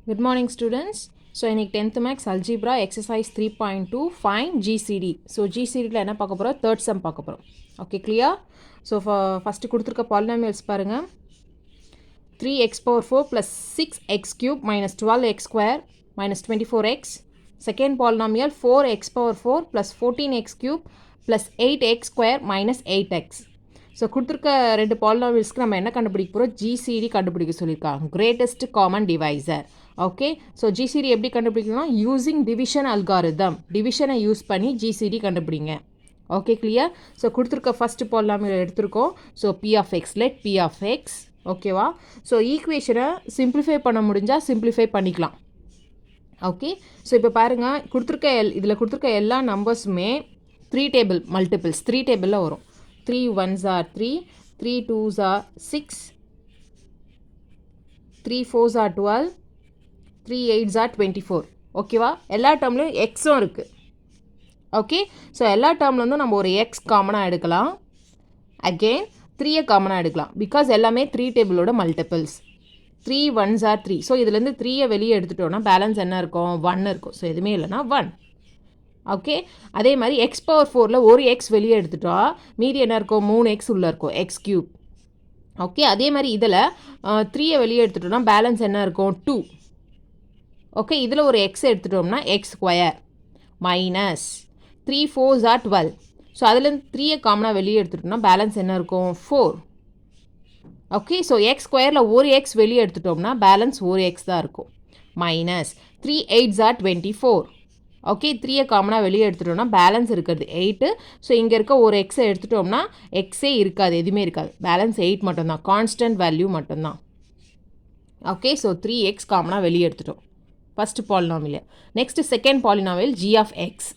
Good morning students. So இன்னைக்கு 10th max algebra exercise 3.2 find GCD. So GCDல என்ன பார்க்க போறோம்? Third sum பார்க்க போறோம். Okay, clear? So first கொடுத்திருக்க polynomials பாருங்க. 3x power 4 plus 6x cube minus 12x square minus 24x. Second polynomial 4x power 4 plus 14x cube plus 8x square minus 8x. So கொடுத்துருக்க ரெண்டு பாலினாமியல்ஸ்க்கு நம்ம என்ன கண்டுபிடிக்க போகிறோம்? ஜிசிடி கண்டுபிடிக்க சொல்லியிருக்காங்க. Greatest common divisor. Okay, so GCD எப்படி கண்டுபிடிக்கணும்? Using division algorithm. டிவிஷனை யூஸ் பண்ணி ஜிசிடி கண்டுபிடிங்க. Okay, clear? ஸோ கொடுத்துருக்க ஃபஸ்ட்டு பாலினாமியல் எடுத்திருக்கோம். So P of X let P of X. ஓகேவா? ஸோ ஈக்குவேஷனை சிம்பிளிஃபை பண்ண முடிஞ்சால் சிம்பிளிஃபை பண்ணிக்கலாம். ஓகே, ஸோ இப்போ பாருங்கள், இதில் கொடுத்துருக்க எல்லா நம்பர்ஸுமே 3 டேபிள் மல்டிபிள்ஸ். 3 டேபிளில் வரும். 3 1s are 3, 3 2s are 6, 3 4s are 12, 3 8s are 24. ஓகேவா? எல்லா டேர்ம்லையும் எக்ஸும் இருக்குது. ஓகே, ஸோ எல்லா டேர்ம்லேருந்தும் நம்ம ஒரு எக்ஸ் காமனாக எடுக்கலாம். அகெயின் 3 காமனாக எடுக்கலாம். பிகாஸ் எல்லாமே 3 டேபிளோட மல்டிபிள்ஸ். 3 1s are 3. ஸோ இதுலேருந்து 3 வெளியே எடுத்துட்டோன்னா பேலன்ஸ் என்ன இருக்கும்? 1 இருக்கும். ஸோ எதுவுமே இல்லைன்னா 1. ஓகே, அதே மாதிரி எக்ஸ் பவர் 4ல் ஒரு எக்ஸ் வெளியே எடுத்துட்டா மீதி என்ன இருக்கும்? 3 எக்ஸ் உள்ளே இருக்கும், எக்ஸ் கியூப். ஓகே, அதே மாதிரி இதில் 3 வெளியே எடுத்துட்டோம்னா பேலன்ஸ் என்ன இருக்கும்? 2. ஓகே, இதில் ஒரு எக்ஸ் எடுத்துட்டோம்னா X square minus 3 4s are 12. So அதுலேருந்து 3 காமனாக வெளியே எடுத்துட்டோம்னா பேலன்ஸ் என்ன இருக்கும்? 4. ஓகே, ஸோ எக்ஸ் ஸ்கொயரில் ஒரு எக்ஸ் வெளியே எடுத்துட்டோம்னா பேலன்ஸ் ஒரு எக்ஸ் தான் இருக்கும். Minus 3 8s are 24. ஓகே, 3 காமனாக வெளியே எடுத்துட்டோம்னா பேலன்ஸ் இருக்கிறது 8. ஸோ இங்கே இருக்க ஒரு எக்ஸை எடுத்துட்டோம்னா எக்ஸே இருக்காது, எதுவுமே இருக்காது. பேலன்ஸ் 8 மட்டும்தான், கான்ஸ்டன்ட் வேல்யூ மட்டும்தான். ஓகே, ஸோ 3x காமனாக வெளியே எடுத்துட்டோம் first polynomial. Next second polynomial g of x.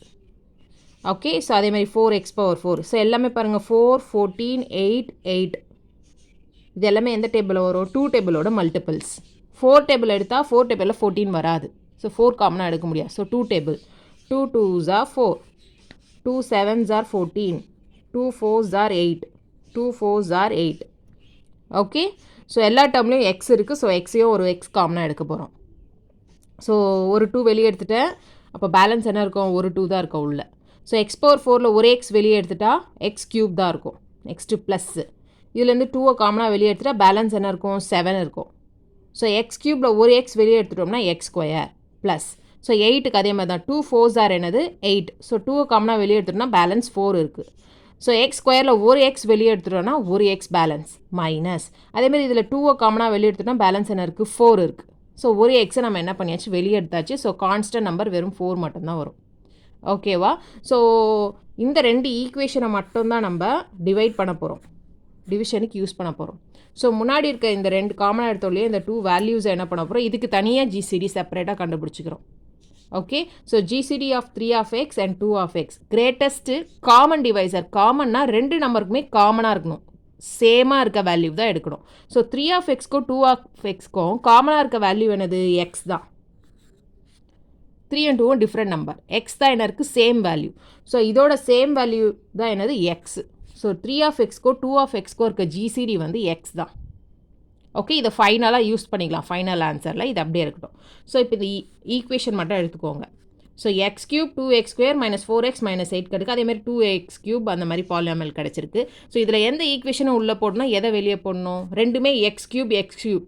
Okay, so அதே மாதிரி 4x பவர் 4. ஸோ எல்லாமே பாருங்கள், 4 14 8 8. இது எல்லாமே எந்த டேபிளில் வரும்? 2 டேபிளோட மல்டிபிள்ஸ். 4 டேபிள் எடுத்தால் 4 டேபிளில் 14 வராது. ஸோ 4 காமனாக எடுக்க முடியாது. So 2 table. 2 2s are 4, 2 7s are 14, 2 4s are 8, 2 4s are 8. Okay, so எல்லா டேர்ம்லையும் எக்ஸ் இருக்குது. ஸோ எக்ஸையும் ஒரு எக்ஸ் காமனாக எடுக்க போகிறோம். ஸோ ஒரு 2 வெளியே எடுத்துட்டேன். அப்போ பேலன்ஸ் என்ன இருக்கும்? ஒரு 2 தான் இருக்கும் உள்ள. ஸோ எக்ஸ் பவர் 4ல் ஒரு எக்ஸ் வெளியே எடுத்துட்டா எக்ஸ் க்யூப் தான் இருக்கும். நெக்ஸ்ட்டு ப்ளஸ்ஸு இதுலேருந்து 2 காமனாக வெளியே எடுத்துட்டா பேலன்ஸ் என்ன இருக்கும்? 7 இருக்கும். ஸோ எக்ஸ் க்யூப்பில் ஒரு எக்ஸ் வெளியே எடுத்துட்டோம்னா எக்ஸ் ஸ்கொயர் ப்ளஸ். ஸோ 8க்கு அதே மாதிரி தான். 2 4s are என்னது? 8. ஸோ 2 காமனாக வெளியே எடுத்துட்டோம்னா பேலன்ஸ் 4 இருக்குது. ஸோ எக்ஸ் ஸ்கொயரில் ஒரு எக்ஸ் வெளியே எடுத்துட்டோம்னா ஒரு எக்ஸ் பேலன்ஸ் மைனஸ். அதேமாதிரி இதில் 2 காமனாக வெளியே எடுத்துட்டோம்னா பேலன்ஸ் என்ன இருக்குது? 4 இருக்குது. ஸோ ஒரு எக்ஸை நம்ம என்ன பண்ணியாச்சு? வெளியே எடுத்தாச்சு. ஸோ கான்ஸ்டன்ட் நம்பர் வெறும் 4 மட்டும்தான் வரும். ஓகேவா? ஸோ இந்த ரெண்டு ஈக்குவேஷனை மட்டும்தான் நம்ம டிவைட் பண்ண போகிறோம், டிவிஷனுக்கு யூஸ் பண்ண போகிறோம். ஸோ முன்னாடி இருக்க இந்த ரெண்டு காமனாக எடுத்தோடலையே இந்த 2 வேல்யூஸை என்ன பண்ண போகிறோம்? இதுக்கு தனியாக ஜிசிடி செப்பரேட்டாக கண்டுபிடிச்சிக்கிறோம். Okay, so GCD of 3 of X and 2 of X. Greatest common divisor. காமன்னா ரெண்டு நம்பருக்குமே காமனாக இருக்கணும், சேமாக இருக்க வேல்யூ தான் எடுக்கணும். ஸோ 3 ஆஃப் எக்ஸ்க்கும் 2 ஆஃப் எக்ஸ்க்கும் காமனாக இருக்க வேல்யூ என்னது? எக்ஸ் தான். 3 and 2 டிஃப்ரெண்ட் நம்பர். எக்ஸ் தான் என்ன இருக்குது? Same value. ஸோ இதோட சேம் வேல்யூ தான் என்னது? எக்ஸ். ஸோ 3 ஆஃப் எக்ஸ்க்கோ 2 ஆஃப் எக்ஸ்க்கோ இருக்க ஜிசிடி வந்து எக்ஸ் தான். ஓகே, இதை ஃபைனலாக யூஸ் பண்ணிக்கலாம். ஃபைனல் ஆன்சரில் இது அப்படியே இருக்கட்டும். ஸோ இப்போ இந்த ஈக்குவேஷன் மட்டும் எடுத்துக்கோங்க. So X cube 2x square minus 4x minus 8 கிடைக்கு. அதேமாதிரி 2x கியூப் அந்த மாதிரி பாலினாமியல் கிடச்சிருக்கு. ஸோ இதில் எந்த ஈக்குவேஷனும் உள்ளே போடணும், எதை வெளியே போடணும்? ரெண்டுமே எக்ஸ் கியூப்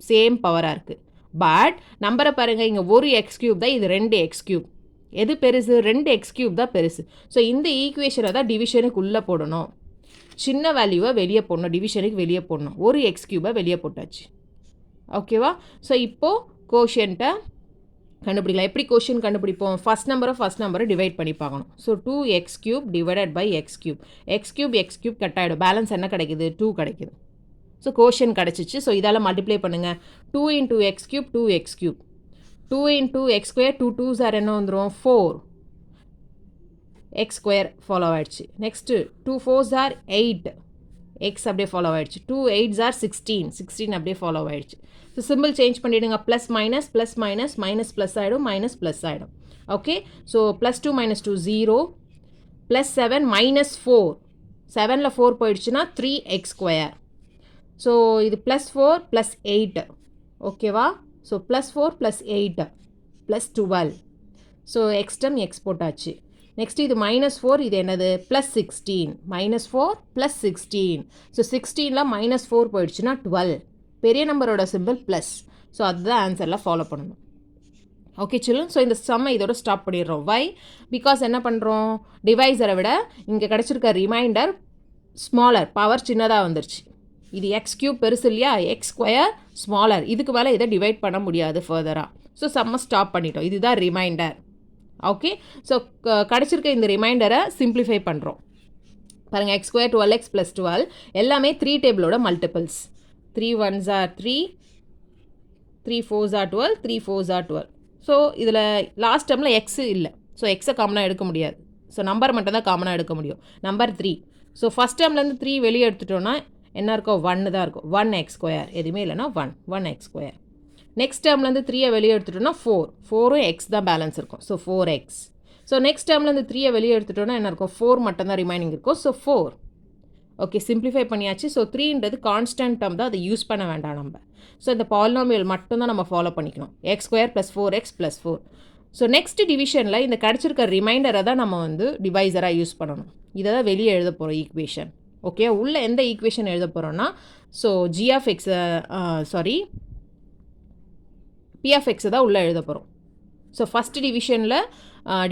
சேம் பவராக இருக்குது. பட் நம்பரை பாருங்கள், இங்கே ஒரு எக்ஸ் கியூப் தான், இது 2 எக்ஸ் கியூப். எது பெருசு? 2 எக்ஸ் கியூப் தான் பெருசு. ஸோ இந்த ஈக்குவேஷனை தான் டிவிஷனுக்கு உள்ளே போடணும். சின்ன வேல்யூவை வெளியே போடணும், டிவிஷனுக்கு வெளியே போடணும். ஒரு எக்ஸ் கியூபை வெளியே போட்டாச்சு. ஓகேவா? ஸோ இப்போது கோஷியன்ட்டை கண்டுபிடிக்கலாம். எப்படி கோஷியன் கண்டுபிடிப்போம்? ஃபஸ்ட் நம்பரை டிவைட் பண்ணி பார்க்கணும். So 2x cube divided by x cube. X cube cut ஆகிடும். பேலன்ஸ் என்ன கிடைக்குது? 2 கிடைக்குது. ஸோ கோஷியன் கிடச்சிச்சு. ஸோ இதால் மல்டிப்ளை பண்ணுங்கள். 2 into x cube 2x cube. 2 into x square 2 2s are என்ன வந்துடும்? 4. எக்ஸ் ஸ்கொயர் ஃபாலோ ஆகிடுச்சு. Next 2 4s are 8. எக்ஸ் அப்படியே ஃபாலோ ஆகிடுச்சு. 2 8s are 16. 16 அப்படியே ஃபாலோ ஆகிடுச்சு. ஸோ சிம்பிள் சேஞ்ச் பண்ணிவிடுங்க. Plus minus plus minus minus plus ஆகிடும், மைனஸ் ப்ளஸ் ஆகிடும். Okay, so +2 -2 0, +7 -4. 7ல் 4 போயிடுச்சுன்னா 3x ஸ்கொயர். ஸோ இது +4 +8. ஓகேவா? So +4 + 8 + 12. So X term X போட்டாச்சு. நெக்ஸ்ட் இது -4, இது என்னது +16. -4 + 16. ஸோ 16ல் -4 போயிடுச்சுன்னா 12. பெரிய நம்பரோட சிம்பிள் ப்ளஸ். ஸோ அதுதான் ஆன்சரில் ஃபாலோ பண்ணணும். ஓகே சில்ட்ரன், ஸோ இந்த சம்மை இதோட ஸ்டாப் பண்ணிடுறோம். வை? பிகாஸ் என்ன பண்ணுறோம், டிவைஸரை விட இங்கே கிடச்சிருக்க ரிமைண்டர் ஸ்மாலர், பவர் சின்னதாக வந்துருச்சு. இது x³ பெருசு இல்லையா, x² ஸ்மாலர். இதுக்கு மேலே இதை டிவைட் பண்ண முடியாது ஃபர்தராக. ஸோ சம்மை ஸ்டாப் பண்ணிட்டோம். இதுதான் ரிமைண்டர். ஓகே, ஸோ கிடச்சிருக்க இந்த ரிமைண்டரை சிம்பிளிஃபை பண்ணுறோம். பாருங்கள், x² 12x + 12 எல்லாமே 3 டேபிளோட multiples. 3 1s are 3, 3 4s are 12, 3 4s are 12. So இதில் லாஸ்ட் டேர்மில் எக்ஸ் இல்லை. ஸோ எக்ஸை காமனாக எடுக்க முடியாது. ஸோ நம்பர் மட்டும் தான் காமனாக எடுக்க முடியும். நம்பர் 3. ஸோ ஃபஸ்ட் டேர்ம்லேருந்து 3 வெளியே எடுத்துட்டோன்னா என்ன இருக்கும், 1 தான் இருக்கும். 1x², எதுவுமே இல்லைனா 1x². நெக்ஸ்ட் டேர்ம்லேருந்து 3 வெளியே எடுத்துட்டோன்னா 4. 4ம் எக்ஸ் தான் பேலன்ஸ் இருக்கும். So 4x. ஸோ நெக்ஸ்ட் டேர்ம்லேருந்து 3 வெளியே எடுத்துட்டோன்னா என்ன இருக்கும், 4 மட்டும் தான் ரிமைனிங் இருக்கும். ஸோ 4. ஓகே, சிம்பிளிஃபை பண்ணியாச்சு. ஸோ 3ன்றது கான்ஸ்டன்ட் டேர்ம் தான், அதை யூஸ் பண்ண வேண்டாம் நம்ம. ஸோ இந்த பாலினாமியல் மட்டும் தான் நம்ம ஃபாலோ பண்ணிக்கணும். x² + 4x + 4. ஸோ நெக்ஸ்ட் டிவிஷனில் இந்த கிடச்சிருக்க ரிமைண்டரை தான் நம்ம வந்து டிவைசராக யூஸ் பண்ணணும். இதை தான் வெளியே எழுத போகிறோம் ஈக்குவேஷன். ஓகே, உள்ளே எந்த ஈக்குவேஷன் எழுத போகிறோன்னா, ஸோ p(x) தான் உள்ளே எழுத போகிறோம். ஸோ ஃபஸ்ட் டிவிஷனில்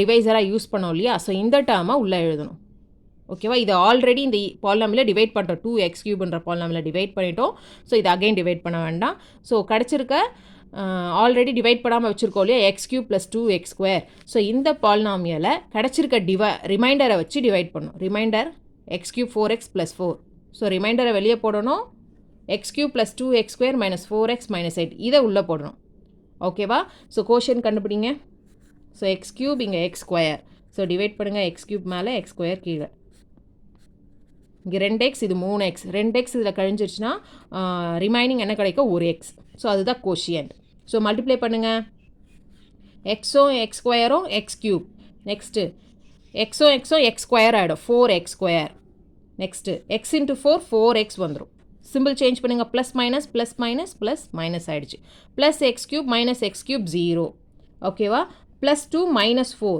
டிவைசராக யூஸ் பண்ணோம் இல்லையா, ஸோ இந்த டேர்மை உள்ளே எழுதணும். ஓகேவா, இது ஆல்ரெடி இந்த பாலினாமியில் டிவைட் பண்ணுறோம். 2x³ பாலினாமியில் டிவைட் பண்ணிட்டோம். ஸோ இது அகைன் டிவைட் பண்ண வேண்டாம். ஸோ கிடச்சிருக்க ஆல்ரெடி டிவைட் பண்ணாமல் வச்சுருக்கோம் இல்லையா, x³ + 2x². ஸோ இந்த பாலினாமியில் கிடச்சிருக்க ரிமைண்டரை வச்சு டிவைட் பண்ணணும். Reminder x³ 4x + 4. ஸோ ரிமைண்டரை வெளியே போடணும். x³ + 2x² - 4x - 8 இதை உள்ளே போடணும். ஓகேவா, ஸோ கோஷன் கண்டுபிடிங்க. ஸோ x³ இங்கே x². ஸோ டிவைட் பண்ணுங்கள். x³ மேலே x² கீழே. இங்கே 2x, இது 3x. 2x இதில் கழிஞ்சிருச்சுன்னா ரிமைனிங் என்ன கிடைக்கும், 1x. ஸோ அதுதான் கோஷியன்ட். ஸோ மல்டிப்ளை பண்ணுங்கள். எக்ஸும் x²ம் x³. நெக்ஸ்ட்டு எக்ஸும் x² ஆகிடும். 4x². நெக்ஸ்ட்டு x × 4 4x வந்துடும். சிம்பிள் சேஞ்ச் பண்ணுங்கள். ப்ளஸ் மைனஸ் ஆகிடுச்சு. Plus x³ - x³ 0. ஓகேவா, +2 - 4.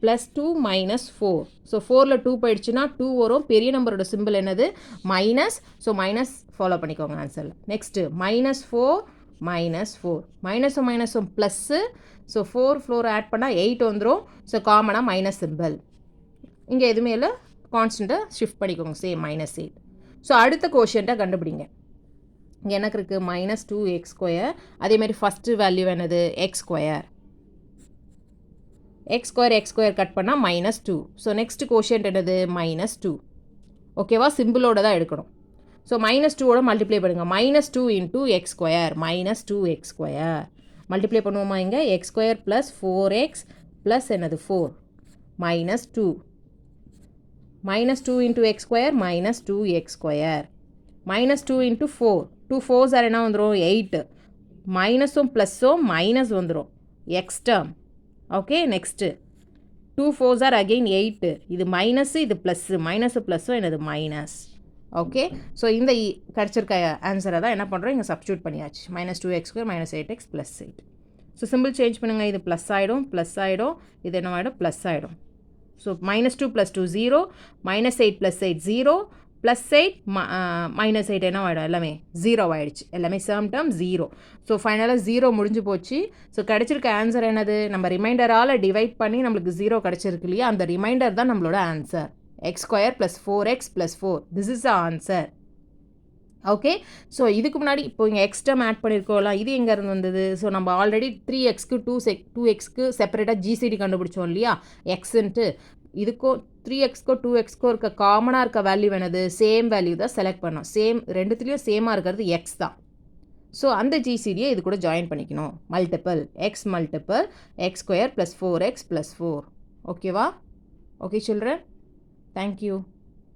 +2 - 4. ஸோ 4ல் 2 போயிடுச்சுன்னா 2 வரும். பெரிய நம்பரோட சிம்பிள் என்னது, மைனஸ். ஸோ மைனஸ் ஃபாலோ பண்ணிக்கோங்க ஆன்சரில். நெக்ஸ்ட்டு -4 - 4. மைனஸும் ப்ளஸ்ஸு. ஸோ 4 ஆட் பண்ணால் 8 வந்துடும். ஸோ காமனாக மைனஸ் சிம்பிள். இங்கே எதுவுமே இல்லை, கான்ஸ்டண்ட்டை ஷிஃப்ட் பண்ணிக்கோங்க. சேம் -8. ஸோ அடுத்த கோஷன்ட்டை கண்டுபிடிங்க. இங்கே எனக்கு இருக்குது -2x². அதேமாதிரி ஃபஸ்ட்டு வேல்யூ என்னது, x². x² கட் பண்ணால் -2. ஸோ நெக்ஸ்ட் கோஷன்ட் என்னது, -2. ஓகேவா, சிம்பிளோட தான் எடுக்கணும். ஸோ -2ஓட மல்டிப்ளை பண்ணுங்கள். -2 × x². -2x². மல்டிப்ளை பண்ணுவோமா, இங்கே x² + 4x + என்னது 4 -2. -2 × x² -2x². -2 × 4. 2 4s என்ன வந்துடும், 8. மைனஸும் ப்ளஸ்ஸும் மைனஸ் வந்துடும். X term. Okay, next 2 4s are again 8. இது மைனஸு, இது ப்ளஸ்ஸு. மைனஸு ப்ளஸ்ஸும் என்னது மைனஸ். ஓகே, ஸோ இந்த கிடச்சிருக்க ஆன்சரை தான் என்ன பண்ணுறோம், இங்கே சப்ஸ்டியூட் பண்ணியாச்சு. -2x² - 8x + 8. So simple change பண்ணுங்கள். இது ப்ளஸ் ஆகிடும். இது என்ன ஆகிடும், ப்ளஸ் ஆகிடும். ஸோ -2 + 2 0. -8 + 8 0. +8 -8 என்ன ஆகிடும், எல்லாமே 0 ஆகிடுச்சு. எல்லாமே சேம் டேர்ம் 0. ஸோ ஃபைனலாக 0 முடிஞ்சு போச்சு. ஸோ கிடச்சிருக்க ஆன்சர் என்னது, நம்ம ரிமைண்டரால் டிவைட் பண்ணி நம்மளுக்கு 0 கிடச்சிருக்கு இல்லையா, அந்த ரிமைண்டர் தான் நம்மளோட answer. x² + 4x + 4. This is the answer. Okay, so இதுக்கு முன்னாடி இப்போ இங்கே எக்ஸ் டேர்ம் ஆட் பண்ணியிருக்கோம்ல, இது எங்கேருந்து வந்தது. ஸோ நம்ம ஆல்ரெடி 3xக்கு 2xக்கு செப்பரேட்டாக ஜிசிடி கண்டுபிடிச்சோம் இல்லையா, எக்ஸுன்ட்டு. இதுக்கும் 3xக்கும் 2xக்கும் இருக்க காமனாக இருக்க வேல்யூ என்னது, சேம் வேல்யூ தான் செலக்ட் பண்ணோம். ரெண்டுத்துலேயும் சேமாக இருக்கிறது எக்ஸ் தான். ஸோ அந்த ஜிசிடியை இது கூட ஜாயின் பண்ணிக்கணும். Multiple x multiple x² + 4x + 4. ஓகேவா? Okay children, thank you.